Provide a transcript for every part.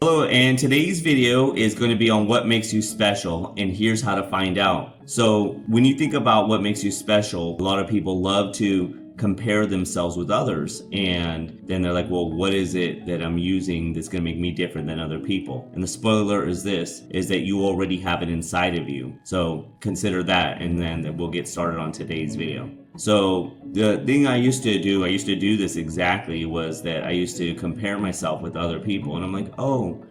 Hello, and today's video is going to be on what makes you special, and here's how to find out. So when you think about what makes you special, a lot of people love to compare themselves with others, and then they're like, well, what is it that I'm using that's going to make me different than other people? And the spoiler is that you already have it inside of you. So consider that, and then we'll get started on today's video. So the thing I used to do this exactly, was that I used to compare myself with other people. And I'm like, oh,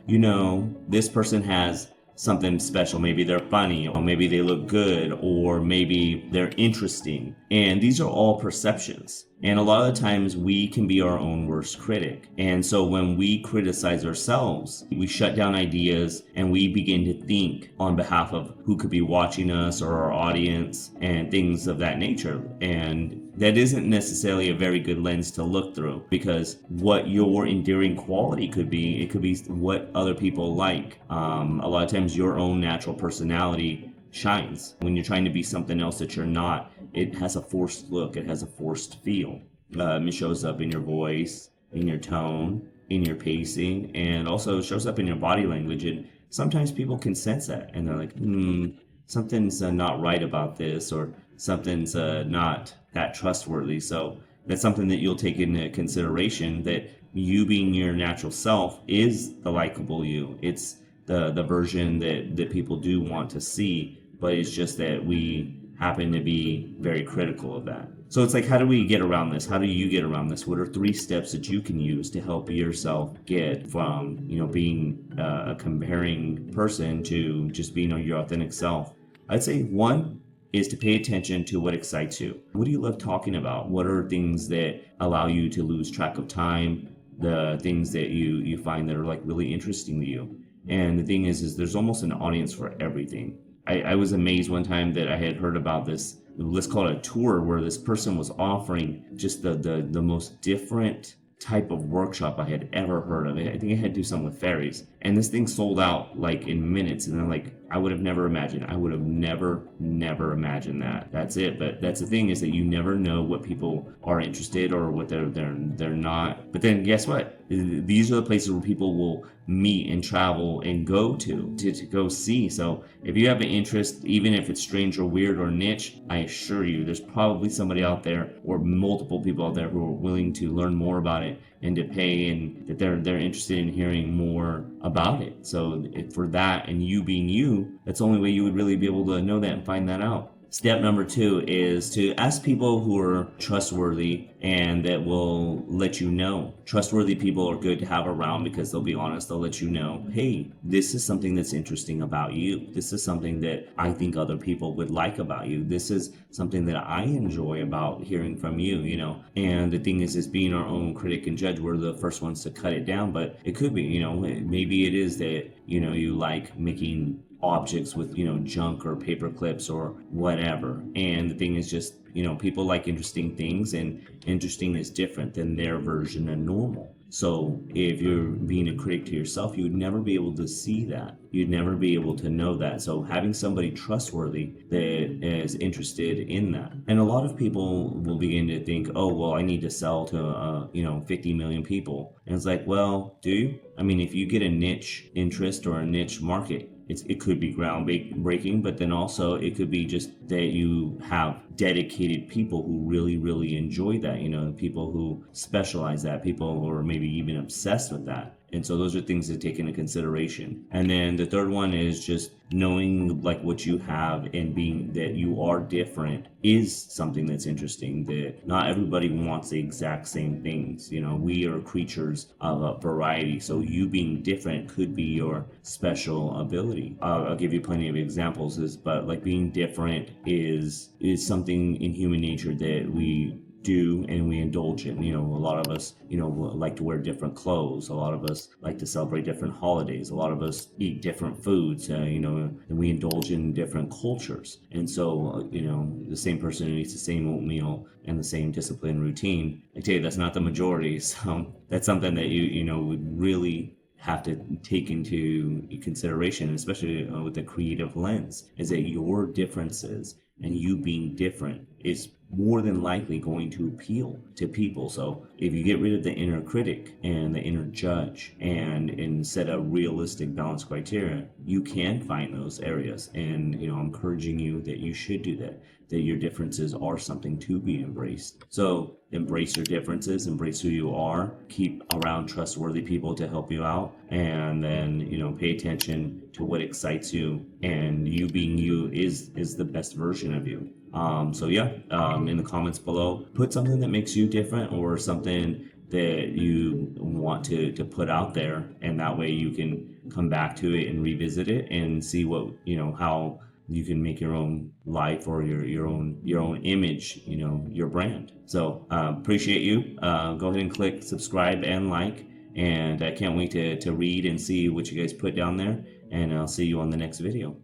this person has something special. Maybe they're funny, or maybe they look good, or maybe they're interesting. And these are all perceptions. And a lot of the times we can be our own worst critic. And so when we criticize ourselves, we shut down ideas and we begin to think on behalf of who could be watching us or our audience and things of that nature. And that isn't necessarily a very good lens to look through, because what your endearing quality could be, it could be what other people like. A lot of times your own natural personality shines. When you're trying to be something else that you're not, it has a forced look, it has a forced feel. It shows up in your voice, in your tone, in your pacing, and also shows up in your body language. And sometimes people can sense that, and they're like, something's not right about this, or something's not that trustworthy. So that's something that you'll take into consideration, that you being your natural self is the likable you. It's the version that people do want to see, but it's just that we happen to be very critical of that. So it's like, how do we get around this? How do you get around this? What are 3 steps that you can use to help yourself get from, being a comparing person to just being your authentic self? I'd say 1 is to pay attention to what excites you. What do you love talking about? What are things that allow you to lose track of time? The things that you find that are like really interesting to you. And the thing is there's almost an audience for everything. I was amazed one time that I had heard about this, let's call it a tour, where this person was offering just the most different type of workshop I had ever heard of. I think it had to do something with fairies. And this thing sold out like in minutes. And I'm like, I would have never imagined. I would have never imagined that. That's it. But that's the thing, is that you never know what people are interested or what they're not. But then guess what? These are the places where people will meet and travel and go to go see. So if you have an interest, even if it's strange or weird or niche, I assure you there's probably somebody out there, or multiple people out there, who are willing to learn more about it and to pay, and that they're interested in hearing more about it. So for that, and you being you, that's the only way you would really be able to know that and find that out. Step number 2 is to ask people who are trustworthy and that will let you know. Trustworthy people are good to have around, because they'll be honest. They'll let you know, hey, this is something that's interesting about you. This is something that I think other people would like about you. This is something that I enjoy about hearing from you, And the thing is being our own critic and judge, we're the first ones to cut it down. But it could be, maybe it is that, you like making objects with junk or paper clips or whatever. And the thing is just, people like interesting things, and interesting is different than their version of normal. So if you're being a critic to yourself, you would never be able to see that. You'd never be able to know that. So having somebody trustworthy that is interested in that. And a lot of people will begin to think, oh, well, I need to sell to 50 million people. And it's like, well, do you? I mean, if you get a niche interest or a niche market, it could be groundbreaking, but then also it could be just that you have dedicated people who really enjoy that, people who specialize that, people who are maybe even obsessed with that. And so those are things to take into consideration. And then the third one is just knowing like what you have, and being that you are different is something that's interesting, that not everybody wants the exact same things. We are creatures of a variety. So you being different could be your special ability. I'll give you plenty of examples, but like being different is something in human nature that we do and we indulge in. A lot of us, like to wear different clothes. A lot of us like to celebrate different holidays. A lot of us eat different foods, and we indulge in different cultures. And so, the same person who eats the same oatmeal and the same discipline routine, I tell you, that's not the majority. So that's something that you would really have to take into consideration, especially with the creative lens, is that your differences and you being different is more than likely going to appeal to people. So if you get rid of the inner critic and the inner judge and set a realistic balanced criteria, you can find those areas. And I'm encouraging you that you should do that, that your differences are something to be embraced. So embrace your differences, embrace who you are, keep around trustworthy people to help you out, and then pay attention to what excites you, and you being you is the best version of you. So yeah, in the comments below, put something that makes you different or something that you want to put out there, and that way you can come back to it and revisit it and see what how you can make your own life or your own image, your brand. So appreciate you. Go ahead and click subscribe and like, and I can't wait to read and see what you guys put down there, and I'll see you on the next video.